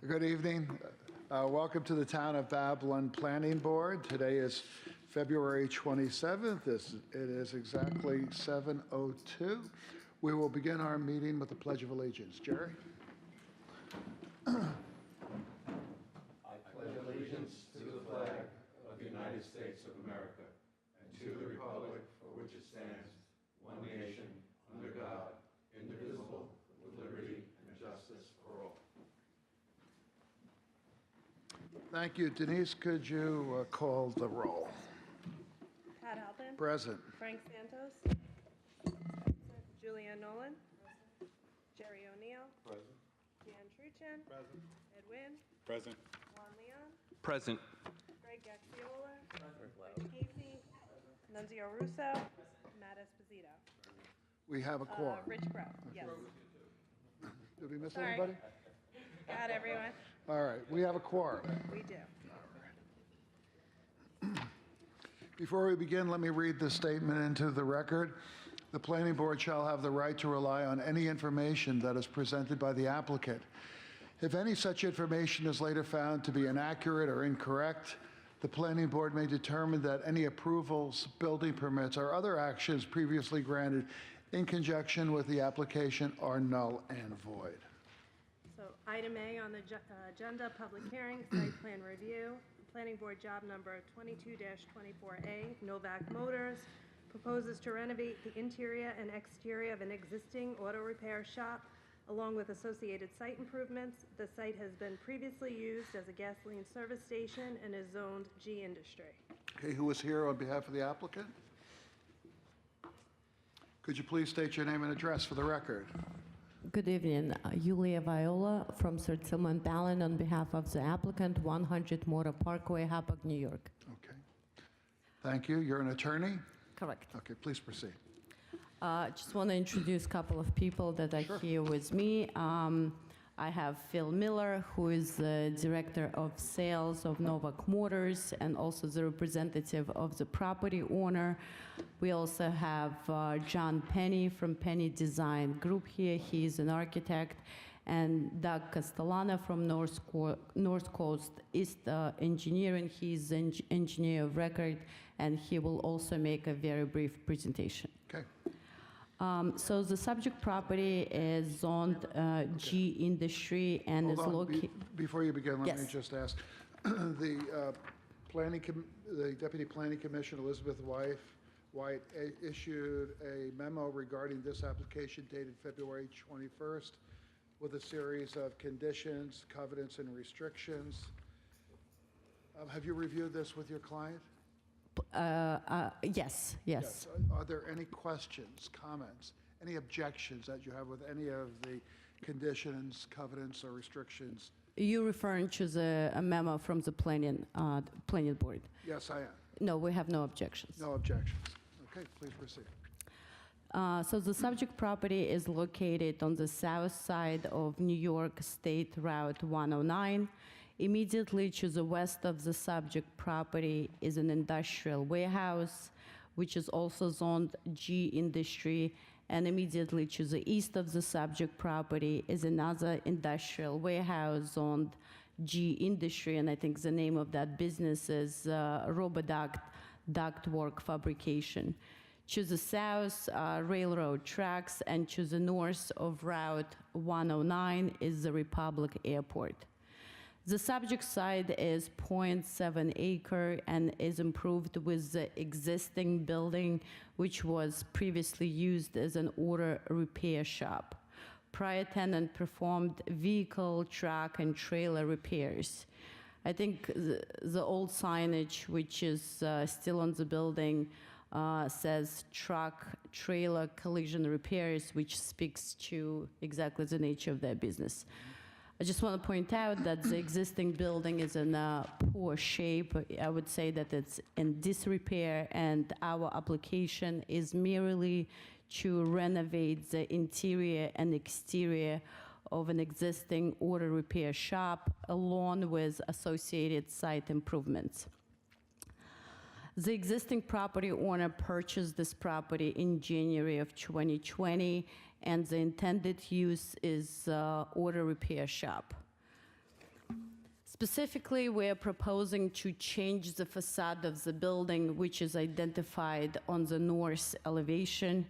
Good evening. Welcome to the Town of Babylon Planning Board. Today is February 27th. It is exactly 7:02. We will begin our meeting with the Pledge of Allegiance. Jerry? I pledge allegiance to the flag of the United States of America and to the republic for which it stands, one nation, under God, indivisible, with liberty and justice for all. Thank you. Denise, could you call the roll? Pat Halpin. Present. Frank Santos. Julianne Nolan. Jerry O'Neill. Present. Dan Truchin. Present. Ed Wynn. Present. Juan Leon. Present. Greg Gaxiola. Rich Casey. Nunzio Russo. Matt Esposito. We have a quorum. Rich Crow. Yes. Did we miss Sorry. anybody? Got everyone. All right, we have a quorum. We do. Before we begin, let me read this statement into the record. The planning board shall have the right to rely on any information that is presented by the applicant. If any such information is later found to be inaccurate or incorrect, the planning board may determine that any approvals, building permits, or other actions previously granted in conjunction with the application are null and void. So item A on the agenda, public hearing, site plan review. Planning Board job number 22-24A, Novak Motors, proposes to renovate the interior and exterior of an existing auto repair shop along with associated site improvements. The site has been previously used as a gasoline service station and is zoned G Industry. Okay, who is here on behalf of the applicant? Could you please state your name and address for the record? Good evening. Yulia Viola from Sir Tillman Ballin on behalf of the applicant, 100 Motor Parkway, Hapag, New York. Okay. Thank you. You're an attorney? Correct. Okay, please proceed. Just want to introduce a couple of people that are here with me. I have Phil Miller, who is the Director of Sales of Novak Motors and also the representative of the property owner. We also have John Penny from Penny Design Group here. He's an architect. And Doug Castellana from North Coast East Engineering. He's an engineer of record, and he will also make a very brief presentation. Okay. So the subject property is zoned G Industry and Hold is on. located. Before you begin, let me Yes. just ask. The Deputy Planning Commissioner, Elizabeth White issued a memo regarding this application dated February 21st with a series of conditions, covenants, and restrictions. Have you reviewed this with your client? Yes. Are there any questions, comments, any objections that you have with any of the conditions, covenants, or restrictions? You're referring to a memo from the planning board? Yes, I am. No, we have no objections. No objections. Okay, please proceed. So the subject property is located on the south side of New York State Route 109. Immediately to the west of the subject property is an industrial warehouse, which is also zoned G Industry, and immediately to the east of the subject property is another industrial warehouse zoned G Industry, and I think the name of that business is Roboduct Ductwork Fabrication. To the south, railroad tracks, and to the north of Route 109 is the Republic Airport. The subject site is 0.7 acre and is improved with the existing building, which was previously used as an auto repair shop. Prior tenant performed vehicle, truck, and trailer repairs. I think the old signage, which is still on the building, says truck, trailer, collision repairs, which speaks to exactly the nature of their business. I just want to point out that the existing building is in poor shape. I would say that it's in disrepair, and our application is merely to renovate the interior and exterior of an existing auto repair shop along with associated site improvements. The existing property owner purchased this property in January of 2020, and the intended use is auto repair shop. Specifically, we are proposing to change the facade of the building, which is identified on the north elevation.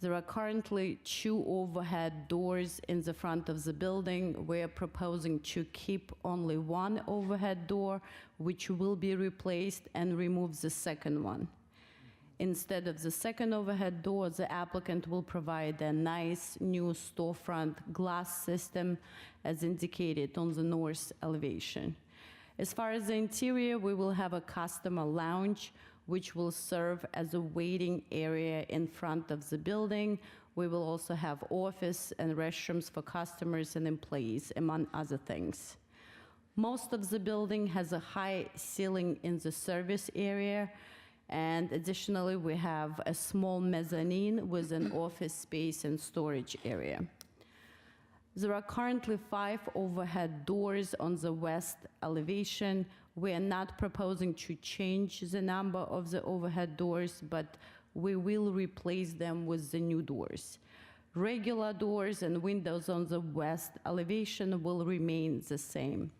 There are currently 2 overhead doors in the front of the building. We are proposing to keep only 1 overhead door, which will be replaced, and remove the second one. Instead of the second overhead door, the applicant will provide a nice new storefront glass system as indicated on the north elevation. As far as the interior, we will have a customer lounge, which will serve as a waiting area in front of the building. We will also have office and restrooms for customers and employees, among other things. Most of the building has a high ceiling in the service area, and additionally, we have a small mezzanine with an office space and storage area. There are currently 5 overhead doors on the west elevation. We are not proposing to change the number of the overhead doors, but we will replace them with the new doors. Regular doors and windows on the west elevation will remain the same.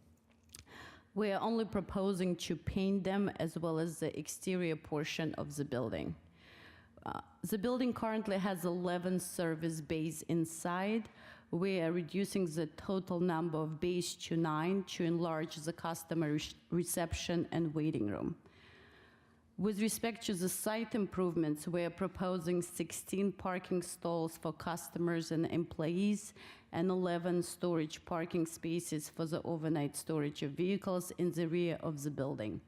We are only proposing to paint them as well as the exterior portion of the building. The building currently has 11 service bays inside. We are reducing the total number of bays to 9 to enlarge the customer reception and waiting room. With respect to the site improvements, we are proposing 16 parking stalls for customers and employees and 11 storage parking spaces for the overnight storage of vehicles in the rear of the building.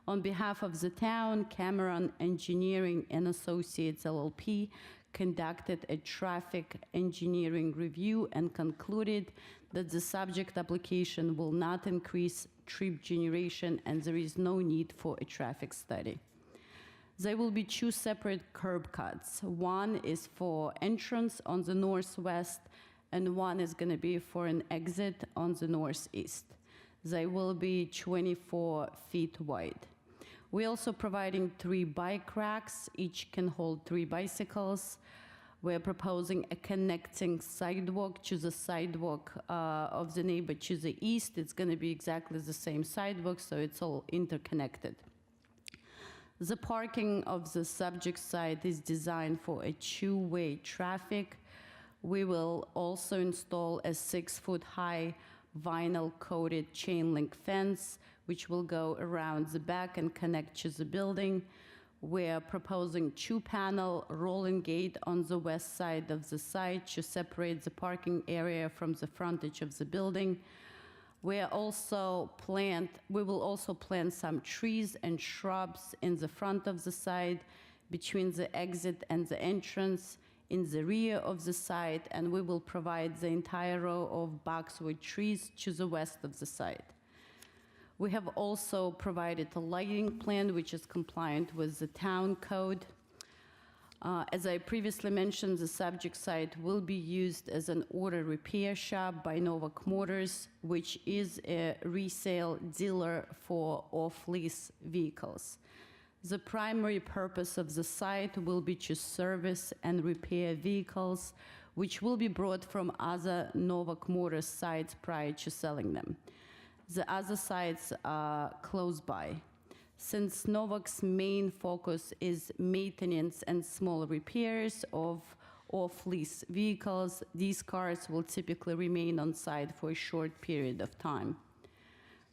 On behalf of the town, Cameron Engineering and Associates LLP conducted a traffic engineering review and concluded that the subject application will not increase trip generation and there is no need for a traffic study. There will be 2 separate curb cuts. One is for entrance on the northwest and one is going to be for an exit on the northeast. They will be 24 feet wide. We're also providing 3 bike racks. Each can hold 3 bicycles. We're proposing a connecting sidewalk to the sidewalk of the neighbor to the east. It's going to be exactly the same sidewalk, so it's all interconnected. The parking of the subject site is designed for a 2-way traffic. We will also install a 6-foot-high vinyl-coated chain-link fence, which will go around the back and connect to the building. We're proposing 2-panel rolling gate on the west side of the site to separate the parking area from the frontage of the building. We will also plant some trees and shrubs in the front of the site, between the exit and the entrance, in the rear of the site, and we will provide the entire row of boxwood trees to the west of the site. We have also provided a lighting plan which is compliant with the town code. As I previously mentioned, the subject site will be used as an auto repair shop by Novak Motors, which is a resale dealer for off-lease vehicles. The primary purpose of the site will be to service and repair vehicles, which will be brought from other Novak Motors sites prior to selling them. The other sites are close by. Since Novak's main focus is maintenance and small repairs of off-lease vehicles, these cars will typically remain on site for a short period of time.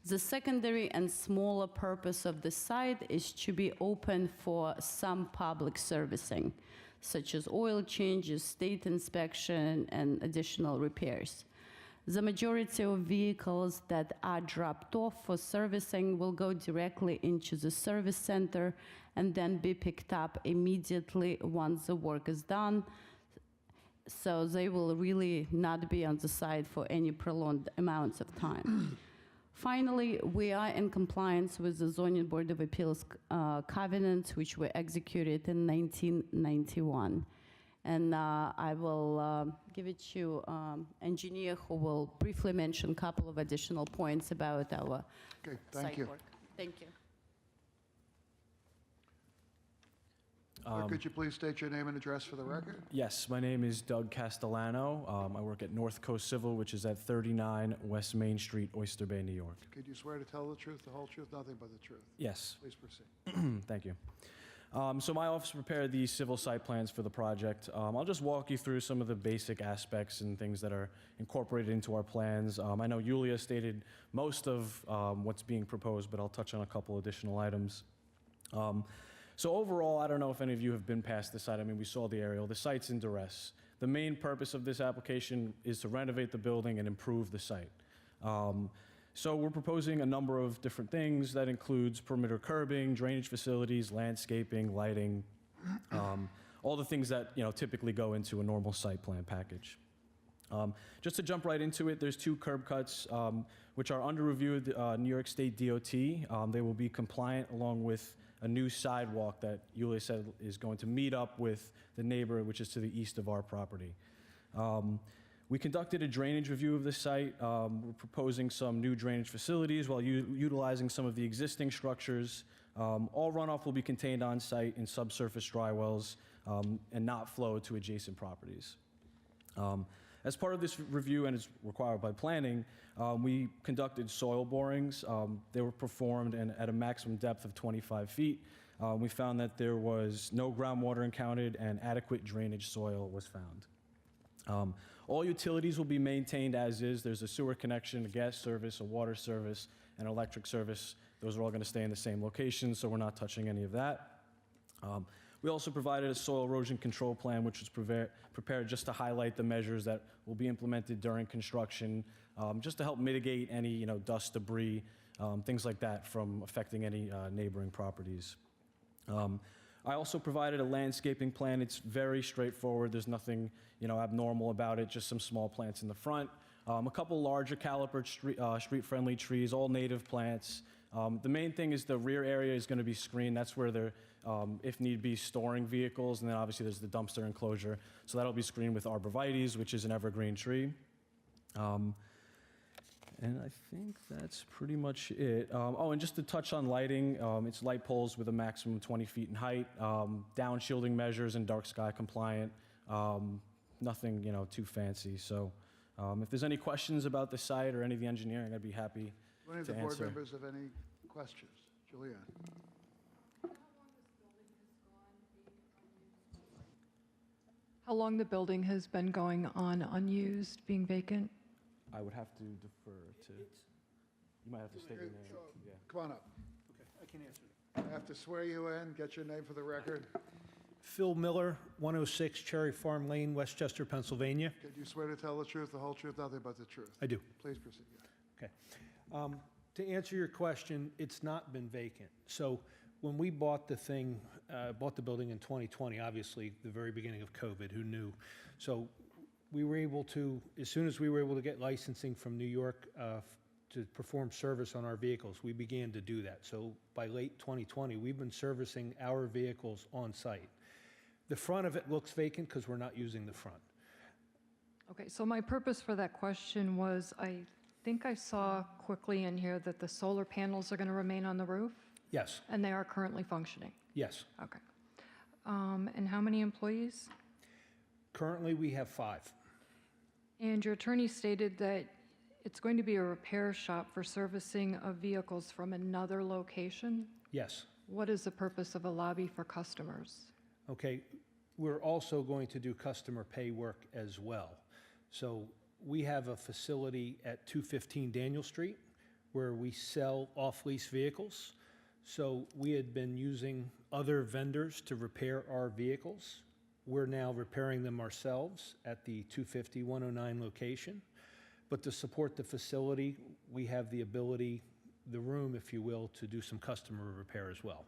The secondary and smaller purpose of the site is to be open for some public servicing, such as oil changes, state inspection, and additional repairs. The majority of vehicles that are dropped off for servicing will go directly into the service center and then be picked up immediately once the work is done. So they will really not be on the site for any prolonged amounts of time. Finally, we are in compliance with the Zoning Board of Appeals covenants, which were executed in 1991. And I will give it to engineer who will briefly mention a couple of additional points about our Okay, thank site you. work. Thank you. Could you please state your name and address for the record? Yes, my name is Doug Castellano. I work at North Coast Civil, which is at 39 West Main Street, Oyster Bay, New York. Could you swear to tell the truth, the whole truth, nothing but the truth? Yes, Please proceed. thank you. So my office prepared the civil site plans for the project. I'll just walk you through some of the basic aspects and things that are incorporated into our plans. I know Yulia stated most of what's being proposed, but I'll touch on a couple additional items. So overall, I don't know if any of you have been past the site. I mean, we saw the aerial. The site's in duress. The main purpose of this application is to renovate the building and improve the site. So we're proposing a number of different things. That includes perimeter curbing, drainage facilities, landscaping, lighting, all the things that typically go into a normal site plan package. Just to jump right into it, there's 2 curb cuts which are under review at the New York State DOT. They will be compliant along with a new sidewalk that Yulia said is going to meet up with the neighbor, which is to the east of our property. We conducted a drainage review of the site. We're proposing some new drainage facilities while utilizing some of the existing structures. All runoff will be contained on site in subsurface dry wells and not flow to adjacent properties. As part of this review, and it's required by planning, we conducted soil borings. They were performed at a maximum depth of 25 feet. We found that there was no groundwater encountered and adequate drainage soil was found. All utilities will be maintained as is. There's a sewer connection, a gas service, a water service, and electric service. Those are all going to stay in the same location, so we're not touching any of that. We also provided a soil erosion control plan, which was prepared just to highlight the measures that will be implemented during construction, just to help mitigate any dust, debris, things like that from affecting any neighboring properties. I also provided a landscaping plan. It's very straightforward. There's nothing abnormal about it, just some small plants in the front. A couple larger caliper street-friendly trees, all native plants. The main thing is the rear area is going to be screened. That's where they're, if need be, storing vehicles. And then obviously there's the dumpster enclosure. So that'll be screened with arborvitaes, which is an evergreen tree. And I think that's pretty much it. Oh, and just to touch on lighting, it's light poles with a maximum 20 feet in height, down shielding measures and dark sky compliant. Nothing, too fancy. So if there's any questions about the site or any of the engineering, I'd be happy Do any of to the board answer. members have any questions? Julianne? How long the building has been going on unused, being vacant? I would have to defer to, you might have to state your name. Yeah. Come on up. Okay, I can answer that. I have to swear you in, get your name for the record. Phil Miller, 106 Cherry Farm Lane, Westchester, Pennsylvania. Could you swear to tell the truth, the whole truth, nothing but the truth? I do. Please proceed. Okay. To answer your question, it's not been vacant. So when we bought the building in 2020, obviously the very beginning of COVID, who knew? So we were able to, as soon as we were able to get licensing from New York to perform service on our vehicles, we began to do that. So by late 2020, we've been servicing our vehicles on site. The front of it looks vacant because we're not using the front. Okay, so my purpose for that question was, I think I saw quickly in here that the solar panels are going to remain on the roof, Yes, and they are currently functioning. yes. Okay. And how many employees? Currently, we have 5. And your attorney stated that it's going to be a repair shop for servicing of vehicles from another location. Yes. What is the purpose of a lobby for customers? Okay, we're also going to do customer pay work as well. So we have a facility at 215 Daniel Street where we sell off-lease vehicles. So we had been using other vendors to repair our vehicles. We're now repairing them ourselves at the 250-109 location. But to support the facility, we have the ability, the room, if you will, to do some customer repair as well.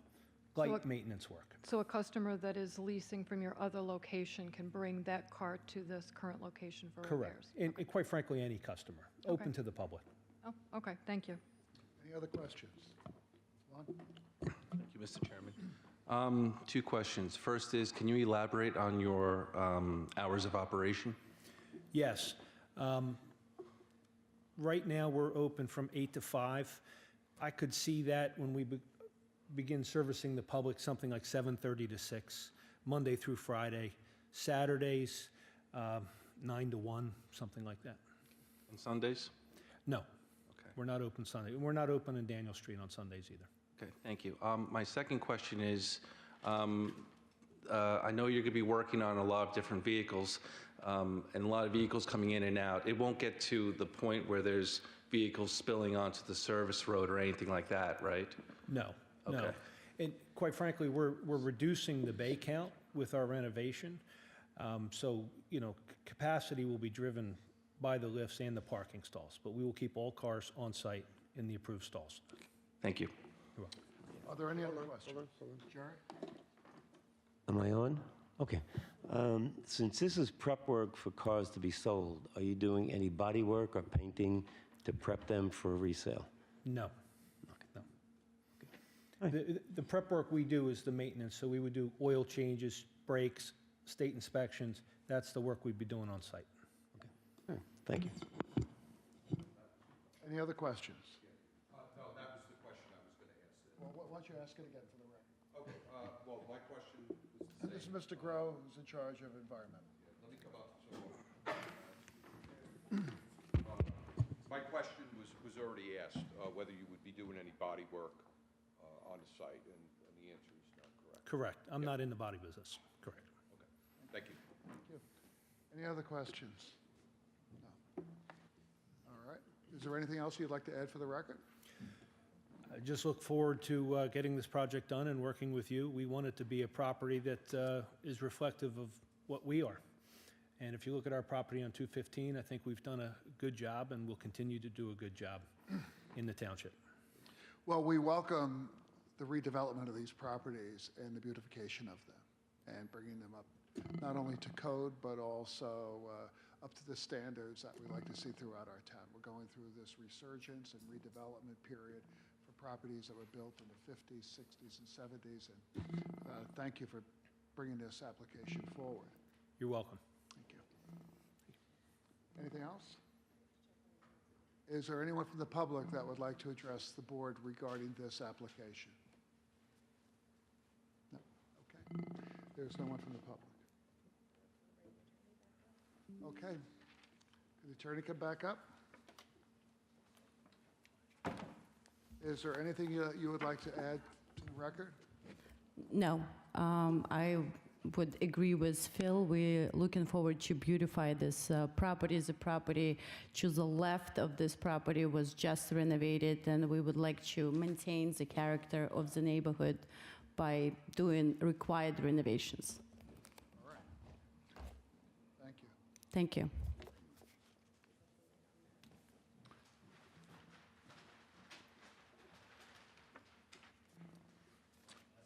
Light maintenance work. So a customer that is leasing from your other location can bring that car to this current location for repairs? Correct. And quite frankly, any customer, open to the public. Oh, okay, thank you. Any other questions? Lon? Thank you, Mr. Chairman. 2 questions. First is, can you elaborate on your hours of operation? Yes. Right now, we're open from 8 to 5. I could see that when we begin servicing the public, something like 7:30 to 6. Monday through Friday. Saturdays, 9 to 1, something like that. On Sundays? No, Okay. we're not open Sunday. We're not open in Daniel Street on Sundays either. Okay, thank you. My second question is, I know you're going to be working on a lot of different vehicles, and a lot of vehicles coming in and out. It won't get to the point where there's vehicles spilling onto the service road or anything like that, right? No, no. Okay. And quite frankly, we're reducing the bay count with our renovation. So, capacity will be driven by the lifts and the parking stalls, but we will keep all cars on site in the approved stalls. Thank you. You're welcome. Are there any other questions? Jerry? Am I on? Okay. Since this is prep work for cars to be sold, are you doing any body work or painting to prep them for resale? No. No. The prep work we do is the maintenance, so we would do oil changes, brakes, state inspections. That's the work we'd be doing on site. All right, thank you. Any other questions? No, that was the question I was going to ask. Well, why don't you ask it again for the record? Okay, well, my question was the And this is Mr. Grow, who's in charge of environmental. Let me come up. My question was already asked, whether you would be doing any body work on the site, and the answer is no, correct? Correct. I'm not in the body business. Correct. Thank you. Thank you. Any other questions? No. All right. Is there anything else you'd like to add for the record? I just look forward to getting this project done and working with you. We want it to be a property that is reflective of what we are. And if you look at our property on 215, I think we've done a good job and will continue to do a good job in the township. Well, we welcome the redevelopment of these properties and the beautification of them and bringing them up not only to code, but also up to the standards that we like to see throughout our town. We're going through this resurgence and redevelopment period for properties that were built in the 50s, 60s, and 70s. And thank you for bringing this application forward. You're welcome. Thank you. Anything else? Is there anyone from the public that would like to address the board regarding this application? No? Okay. There's no one from the public. Okay. Could the attorney come back up? Is there anything you would like to add to the record? No, I would agree with Phil. We're looking forward to beautify this property. The property to the left of this property was just renovated, and we would like to maintain the character of the neighborhood by doing required renovations. All right. Thank you. Thank you.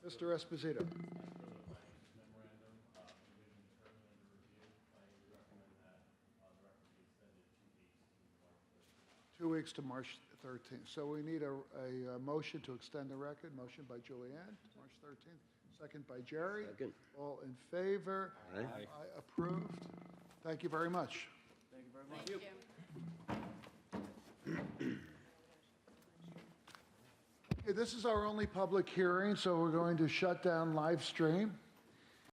Mr. Esposito. 2 weeks to March 13th. So we need a motion to extend the record. Motion by Julianne, to March 13th. Second by Jerry. Second. All in favor? Aye. Aye. Approved. Thank you very much. Thank you. Okay, this is our only public hearing, so we're going to shut down live stream.